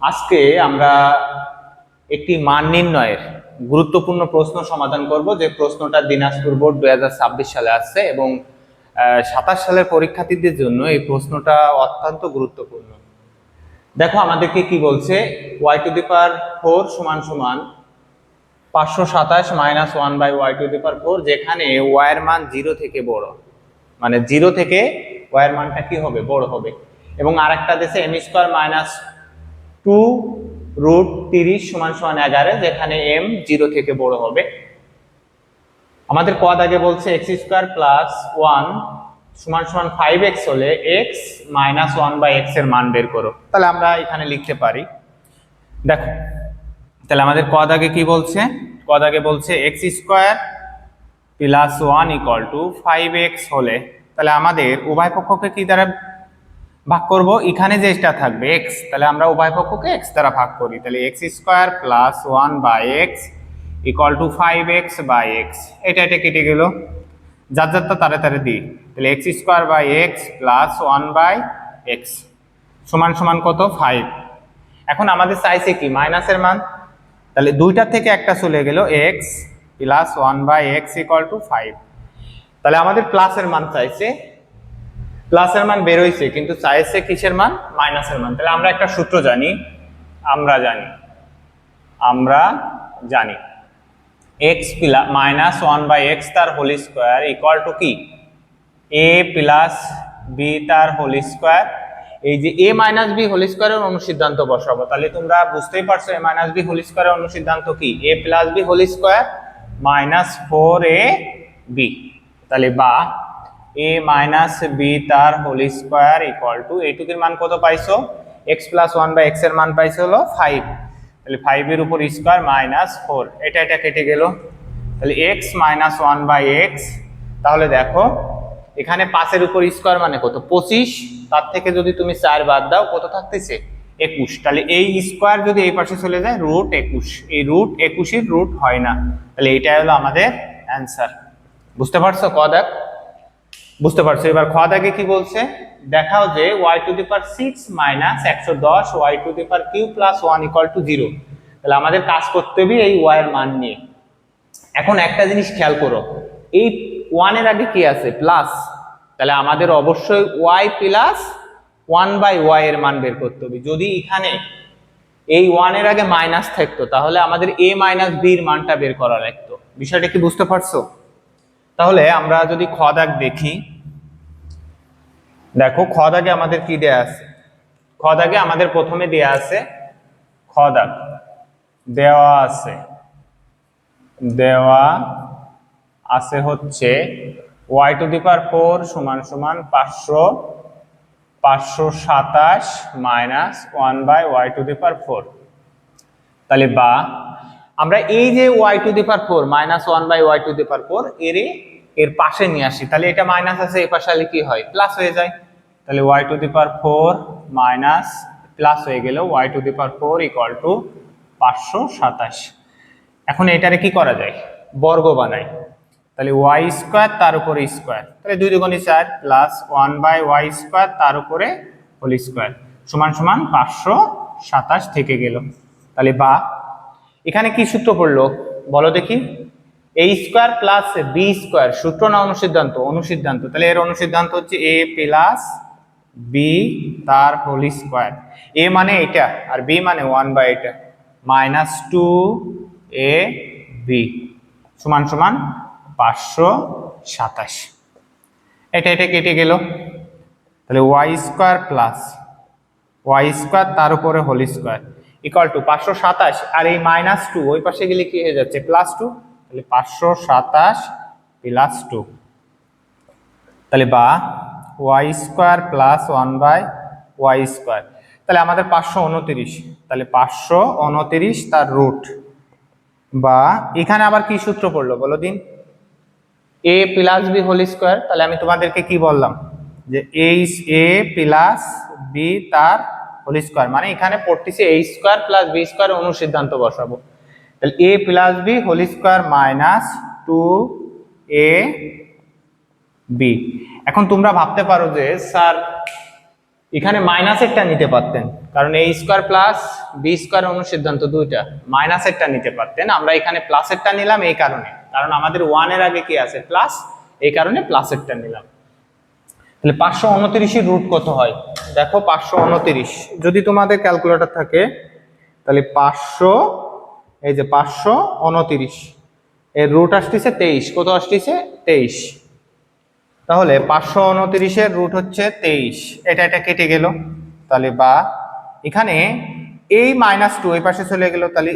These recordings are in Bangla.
আজকে আমরা একটি মান নির্ণয়ের গুরুত্বপূর্ণ প্রশ্ন সমাধান করব, যে প্রশ্নটা দিনাজপুর বোর্ড 2026 সালে আসছে এবং 27 সালের পরীক্ষার্থীদের জন্য এই প্রশ্নটা অত্যন্ত গুরুত্বপূর্ণ। দেখো আমাদেরকে কি বলছে, y⁴ সমান সমান 527 মাইনাস 1/y⁴, যেখানে y এর মান 0 থেকে বড়, মানে 0 থেকে y এর মানটা কি হবে, বড় হবে। এবং আরেকটা দেশে m² মাইনাস 2√30 সমান সমান 11, যেখানে m 0 থেকে বড় হবে। আমাদের ক দাগে বলছে x² প্লাস 1 সমান সমান 5x হলে x মাইনাস 1/x এর মান বের করো। তাহলে আমরা এখানে লিখতে পারি, দেখো তাহলে আমাদের ক দাগে কি বলছে, ক দাগে বলছে x² plus 1 equal to 5x হলে, তাহলে আমাদের উভয় পক্ষকে কি দ্বারা ভাগ করব, এখানে যেটা থাকবে x, তাহলে আমরা উভয় পক্ষকে x দ্বারা ভাগ করি। তাহলে x² plus 1/x equal to 5x by x, এটা কেটে গেল, যার যারটা তারে তারে দিই। তাহলে x² প্লাস 1/x সমান সমান কত, 5। এখন আমাদের চাইছে কি, মাইনাসের মান, তাহলে দুইটা থেকে একটা চলে গেল, x plus 1/x equal two 5। তাহলে আমাদের প্লাসের মান চাইছে, প্লাসের মান বের হইছে, কিন্তু চাইছে কিসের মান, মাইনাসের মান। তাহলে আমরা একটা সূত্র জানি, আমরা জানি x মাইনাস 1/x তার হোল স্কোয়ার ইকুয়াল টু কি, a প্লাস b তার হোল স্কোয়ার। এই যে a মাইনাস b হোল স্কোয়ারের অনুসিদ্ধান্ত বসাবো, তাহলে তোমরা বুঝতেই পারছো a মাইনাস b হোল স্কোয়ারের অনুসিদ্ধান্ত কি, a plus b whole square minus 4ab। তাহলে বা a মাইনাস b তার হোল স্কোয়ার ইকুয়াল টু, এইটুকুর মান কত পাইছো, x প্লাস 1/x এর মান পাইছো হলো 5। তাহলে 5 এর উপর স্কোয়ার মাইনাস 4, এটা কেটে গেল। তাহলে x মাইনাস 1/x, তাহলে দেখো এখানে 5 এর উপর স্কোয়ার মানে কত, 25, তার থেকে যদি তুমি 4 বাদ দাও কত থাকতেছে, 21। তাহলে এই স্কোয়ার যদি এই পাশে চলে যায় √21, এই √21 এর রুট হয় না, তাহলে এটাই হলো আমাদের অ্যান্সার। বুঝতে পারছো ক দাগ, বুঝতে পারছো। এবার খ দাগে কি বলছে, দেখাও যে y⁶ minus 110 y⁵ plus 1 equal two 0। তাহলে আমাদের কাজ করতে হবে এই y এর মান নিয়ে। এখন একটা জিনিস খেয়াল করো, এই 1 এর আগে কি আছে, প্লাস, তাহলে আমাদের অবশ্যই y প্লাস 1/y এর মান বের করতে হবে। যদি এখানে এই 1 এর আগে মাইনাস থাকতো, তাহলে আমাদের a মাইনাস b এর মানটা বের করা লাগতো। বিষয়টা কি বুঝতে পারছো? তাহলে আমরা যদি খ দাগ দেখি, দেখো খ দাগে আমাদের কি দেয়া আছে, খ দাগে আমাদের প্রথমে দেয়া আছে, খ দাগ দেওয়া আছে হচ্ছে y⁴ সমান সমান 527 মাইনাস 1/y⁴। তাহলে বা আমরা এই যে y⁴ মাইনাস 1/y⁴ এর পাশে নিয়ে আসি, তাহলে এটা মাইনাস আছে, এই পাশে আলে কি হয়, প্লাস হয়ে যায়। তাহলে y⁴ মাইনাস প্লাস হয়ে গেল y⁴ ইকুয়াল টু 527। এখন এটারে কি করা যায়, বর্গ বানাই। তাহলে y² তার উপরে স্কোয়ার, তাহলে 2 দুগুণে 4 প্লাস 1/y² তার উপরে হোল স্কোয়ার সমান সমান 527 থেকে গেল। তাহলে বা এখানে কি সূত্র পড়লো বলো দেখি, a² প্লাস b² সূত্র না অনুসিদ্ধান্ত, অনুসিদ্ধান্ত। তাহলে এর অনুসিদ্ধান্ত হচ্ছে a প্লাস b তার হোল স্কোয়ার, a মানে এটা আর b মানে 1 এটা, মাইনাস 2ab সমান সমান 527। এটা কেটে গেল। তাহলে y² প্লাস y² তার উপরে হোল স্কোয়ার ইকুয়াল টু 527, আর এই মাইনাস 2 ওই পাশে গেলে কি হয়ে যাচ্ছে, প্লাস 2। তাহলে 527 প্লাস 2, তাহলে বা y² প্লাস 1/y²। তাহলে আমাদের 529, তাহলে 529 তার রুট, বা এখানে আবার কি সূত্র পড়লো বলো দিন, a plus b whole square. তাহলে আমি তোমাদেরকে কি বললাম, যে a প্লাস b তার হোল স্কোয়ার, মানে এখানে পড়তেছে a² প্লাস b² অনুসিদ্ধান্ত বসাবো। তাহলে a plus b whole square minus 2ab। এখন তোমরা ভাবতে পারো যে স্যার এখানে মাইনাসেরটা নিতে পারতেন, কারণ এ স্কোয়ার প্লাস বি স্কোয়ার অনুসিদ্ধান্ত দুইটা, মাইনাসেরটা নিতে পারতেন। আমরা এখানে প্লাসেরটা নিলাম এই কারণে, কারণ আমাদের 1 এর আগে কি আছে প্লাস, এই কারণে প্লাসেরটা নিলাম। তাহলে 529 এর রুট কত হয়? দেখো 529 যদি তোমাদের ক্যালকুলেটর থাকে তাহলে 500, এই যে 529 এর রুট আসতেছে 23। কত আসতেছে? 23। তাহলে 529 এর রুট হচ্ছে 23, এটা কেটে গেল। তাহলে বা এখানে এই -2 এই পাশে চলে গেল, তাহলে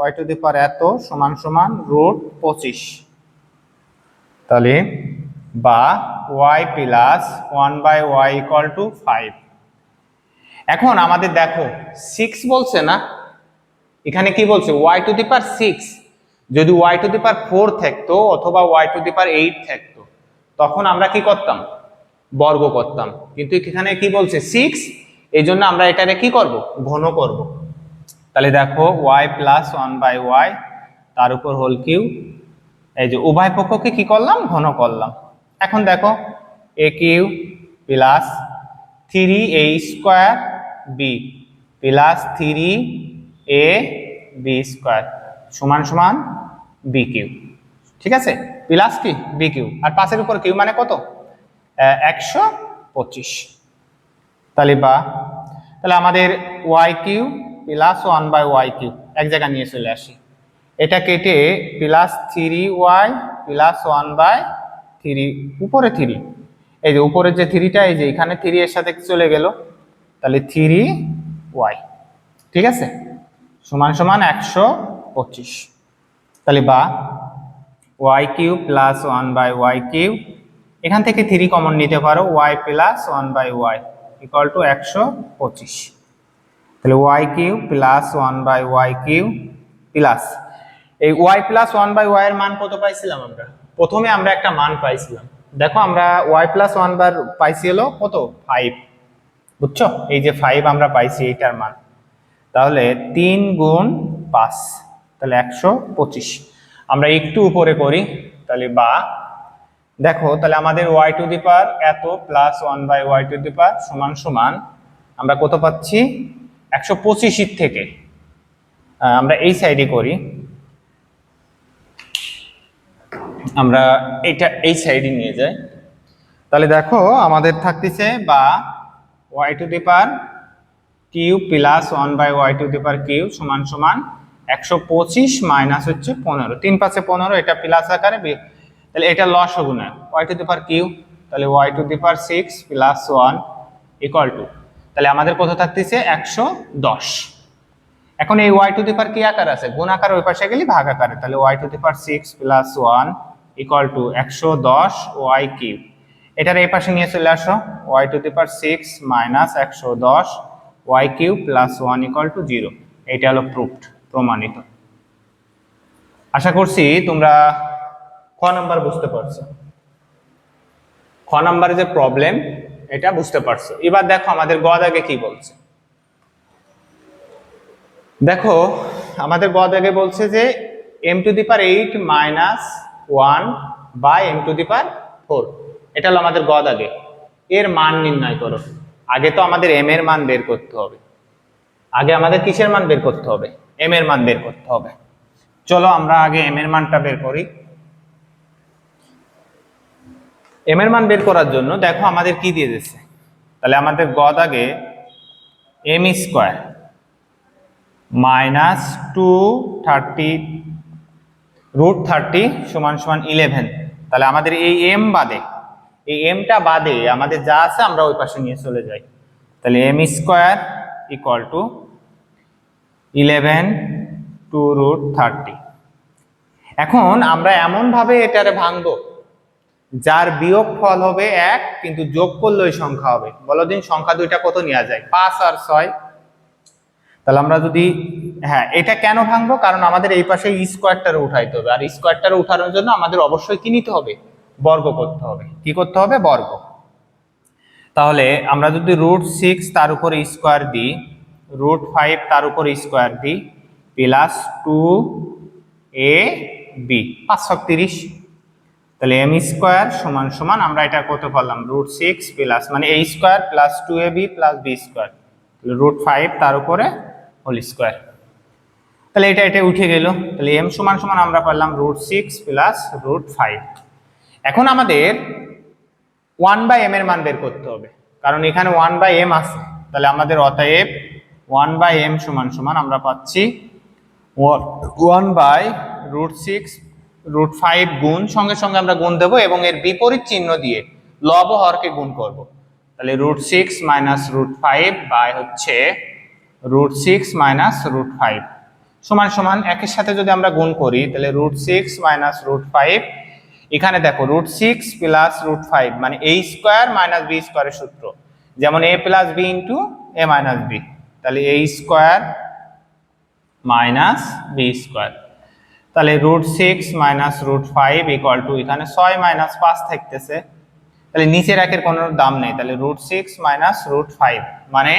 y টু দি পাওয়ার এত সমান সমান রুট 25। তাহলে বা y plus 1/y equal to 5। এখন আমাদের দেখো 6 বলছে না, এখানে কি বলছে? y to the power 6। যদি y টু দি পাওয়ার 4 থাকতো অথবা y টু দি পাওয়ার 8 থাকতো, তখন আমরা কি করতাম? বর্গ করতাম। কিন্তু এখানে কি বলছে? 6, এই জন্য আমরা এটারে কি করব? ঘন করব। তাহলে দেখো y প্লাস 1/y তার উপর হোল কিউ, এই যে উভয় পক্ষকে কি করলাম? ঘন করলাম। এখন দেখো a cube plus 3a square b plus 3ab square সমান সমান b কিউ। ঠিক আছে, প্লাস কি b কিউ, আর 5 এর উপর কিউ মানে কত? 125। তাহলে বা তাহলে আমাদের y cube plus 1/y Q এক জায়গায় নিয়ে চলে আসি, এটা কেটে প্লাস 3y প্লাস 1/3, উপরে 3, এই যে উপরে যে 3টা, এই যে এখানে 3 এর সাথে চলে গেল, তাহলে 3y। ঠিক আছে, সমান সমান 125। তাহলে বা y cube plus 1/y Q, এখান থেকে 3 কমন নিতে পারো, y plus 1/y equal to 125। তাহলে y cube plus 1/y cube plus এই y প্লাস 1/y এর মান কত পাইছিলাম আমরা? প্রথমে আমরা একটা মান পাইছিলাম, দেখো আমরা y প্লাস 1 বার পাইছি হলো কত? 5। বুঝছো? এই যে 5 আমরা পাইছি এইটার মান, তাহলে 3 গুণ 5, তাহলে 125। আমরা একটু উপরে করি, তাহলে বা দেখো তাহলে আমাদের y টু দি পাওয়ার এত প্লাস 1/y টু দি পাওয়ার সমান সমান আমরা কত পাচ্ছি? 125 এর থেকে আমরা এই সাইডে করি, আমরা এটা এই সাইডে নিয়ে যাই। তাহলে দেখো আমাদের থাকতেছে বা y to the power cube plus 1/y to the power cube সমান সমান 125 মাইনাস হচ্ছে 15, 3 5 15, এটা প্লাস আকারে, তাহলে এটা লসাগু না y to the power cube, তাহলে y to the power 6 plus 1 equal to, তাহলে আমাদের কত থাকতেছে? 110। এখন এই y টু দি পাওয়ার কি আকার আছে? গুণ আকার, ওই পাশে গেলে ভাগ আকারে, তাহলে y to the power 6 plus 1 equal two 110 y cube. এটার এই পাশে নিয়ে চলে আসো, y to the power 6 minus 110 y cube plus 1 equal two 0। এটা হলো প্রুফড, প্রমাণিত। আশা করছি তোমরা খ নাম্বার বুঝতে পারছো, খ নাম্বারে যে প্রবলেম এটা বুঝতে পারছো। এবার দেখো আমাদের গ দাগে কি বলছে। দেখো আমাদের গ দাগে বলছে যে m to the power 8 minus 1 by m to the power 4, এটা হলো আমাদের গ দাগে। এর মান নির্ণয় করো। আগে তো আমাদের m এর মান বের করতে হবে, আগে আমাদের কিসের মান বের করতে হবে? m এর মান বের করতে হবে। চলো আমরা আগে m এর মানটা বের করি। m এর মান বের করার জন্য দেখো আমাদের কি দিয়ে দিয়েছে, তাহলে আমাদের গ দাগে m স্কয়ার মাইনাস 230 রুট 30 সমান সমান 11। তাহলে আমাদের এই m বাদে, এই mটা বাদে আমাদের যা আছে আমরা ওই পাশে নিয়ে চলে যাই, তাহলে m square equal to 11 to root 30। এখন আমরা এমন ভাবে এটারে ভাঙবো যার বিয়োগ ফল হবে 1, কিন্তু যোগ করলে ওই সংখ্যা হবে। বলো দিন সংখ্যা দুইটা কত নেওয়া যায়? 5 আর 6। তাহলে আমরা যদি, হ্যাঁ এটা কেন ভাঙবো? কারণ আমাদের এই পাশে স্কোয়ারটারে উঠাইতে হবে, আর স্কোয়ারটারে উঠানোর জন্য আমাদের অবশ্যই কি নিতে হবে? বর্গ করতে হবে। কি করতে হবে? বর্গ। তাহলে আমরা যদি রুট 6 তার উপরে স্কোয়ার দিই, রুট 5 তার উপরে স্কোয়ার দিই, প্লাস 2ab 5 30, তাহলে এম স্কোয়ার সমান সমান আমরা এটা কত পারলাম √6 প্লাস মানে a square plus 2ab plus b square √5 তার উপরে হোল স্কোয়ার। তাহলে এটা উঠে গেল। তাহলে m সমান সমান আমরা পারলাম √6 প্লাস √5। এখন আমাদের 1/m এর মান বের করতে হবে, কারণ এখানে 1/m আছে। তাহলে আমাদের অতএব 1/m সমান সমান আমরা পাচ্ছি 1/√6 √5 গুণ সঙ্গে সঙ্গে আমরা গুণ দেব এবং এর বিপরীত চিহ্ন দিয়ে লব হরকে গুণ করব। তাহলে √6 মাইনাস √5 বাই হচ্ছে √6 মাইনাস √5 সমান সমান একের সাথে যদি আমরা গুণ করি তাহলে √6 মাইনাস √5, এখানে দেখো √6 প্লাস √5 মানে a স্কোয়ার মাইনাস b স্কোয়ারের সূত্র, যেমন a plus b into a minus b। তাহলে a square minus b square, তাহলে √6 মাইনাস √5 ইকুয়াল টু এখানে 6 মাইনাস 5 থাকতেছে, তাহলে নিচের একের কোনো দাম নেই। তাহলে √6 মাইনাস √5 মানে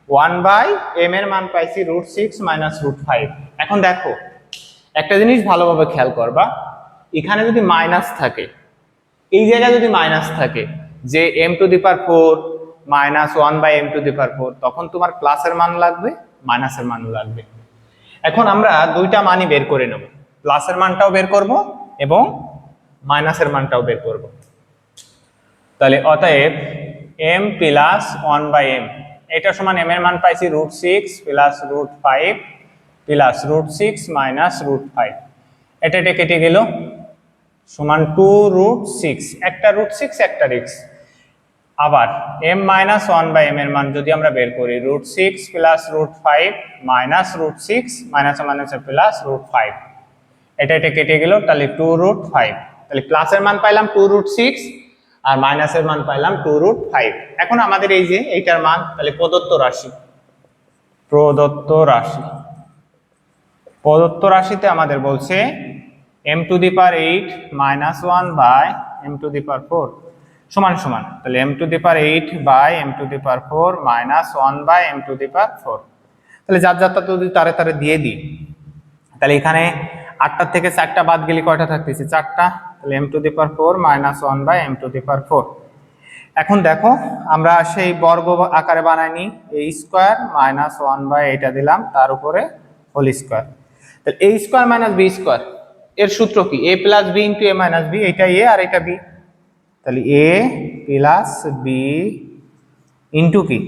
1/m এর মান পাইছি √6 মাইনাস √5। এখন দেখো একটা জিনিস ভালোভাবে খেয়াল করবা, এখানে যদি মাইনাস থাকে, এই জায়গায় যদি মাইনাস থাকে যে m⁴ মাইনাস 1/m⁴, তখন তোমার প্লাসের মান লাগবে মাইনাসের মানও লাগবে। এখন আমরা দুইটা মানই বের করে নেব, প্লাসের মানটাও বের করব এবং মাইনাসের মানটাও বের করব। তাহলে অতএব m প্লাস 1/m, এটা সমান m এর মান পাইছি √6 প্লাস √5 প্লাস √6 মাইনাস √5, এটা কেটে গেল সমান 2√6, একটা √6 একটা রিক্স। আবার m মাইনাস 1/m এর মান যদি আমরা বের করি √6 plus √5 minus √6 minus minus plus √5, এটা কেটে গেল, তাহলে 2√5। তাহলে প্লাসের মান পাইলাম 2√6 আর মাইনাসের মান পাইলাম 2√5। এখন আমাদের এই যে এইটার মান, তাহলে প্রদত্ত রাশিতে আমাদের বলছে m⁸ মাইনাস 1/m⁴ সমান সমান, তাহলে m⁸ মাইনাস 1/m⁴। তাহলে যার যদি তারে তারে দিয়ে দিই, তাহলে এখানে 8টার থেকে 4টা বাদ গেলে কয়টা থাকতেছে 4টা, তাহলে m⁴ মাইনাস 1/m⁴। এখন দেখো আমরা সেই বর্গ আকারে বানাইনি, a স্কোয়ার মাইনাস 1/, এটা দিলাম তার উপরে হোল স্কোয়ার। তাহলে a square minus b square এর সূত্র কি a plus b into a minus b, এটা a আর এটা b, তাহলে a প্লাস b ইন্টু কি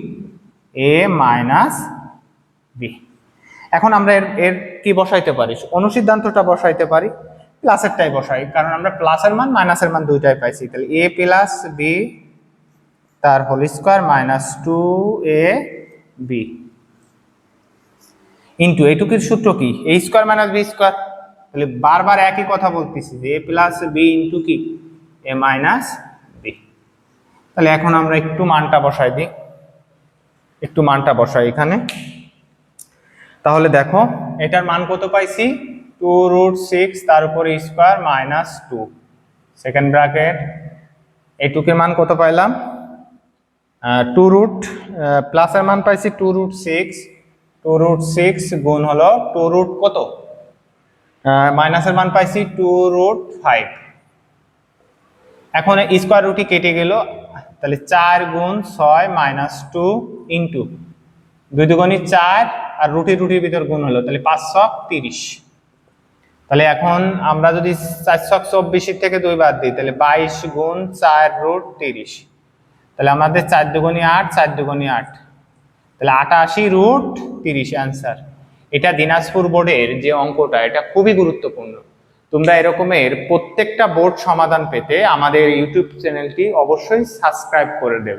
a মাইনাস b। এখন আমরা এর কি বসাইতে পারি, অনুসিদ্ধান্তটা বসাইতে পারি, প্লাসেরটাই বসাই, কারণ আমরা প্লাসের মান মাইনাসের মান দুইটাই পাইছি। তাহলে a প্লাস b তার whole square minus 2ab into এইটুকুর সূত্র কি a square minus b square. তাহলে বারবার একই কথা বলতেছি যে a প্লাস b ইন্টু কি a মাইনাস b। তাহলে এখন আমরা একটু মানটা বসাই এখানে। তাহলে দেখো এটার মান কত পাইছি 2√6 তার উপরে স্কোয়ার মাইনাস 2 সেকেন্ড ব্র্যাকেট, এইটুকের মান কত পাইলাম 2 প্লাসের মান পাইছি 2√6 গুণ হলো 2 কত মাইনাসের মান পাইছি 2√5। এখন স্কোয়ার রুটই কেটে গেল, তাহলে 4 গুণ 6 মাইনাস 2 ইন্টু 2 দুগুণী 4 আর রুটির ভিতর গুণ হলো, তাহলে 530। তাহলে এখন আমরা যদি 424 থেকে 2 বাদ দিই, তাহলে 22 গুণ 4√30, তাহলে আমাদের 4 দুগুণী 8 4 দুগুণী 8, তাহলে 88√30 অ্যান্সার। এটা দিনাজপুর বোর্ডের যে অঙ্কটা, এটা খুবই গুরুত্বপূর্ণ। তোমরা এরকমের প্রত্যেকটা বোর্ড সমাধান পেতে আমাদের ইউটিউব চ্যানেলটি অবশ্যই সাবস্ক্রাইব করে দেবে।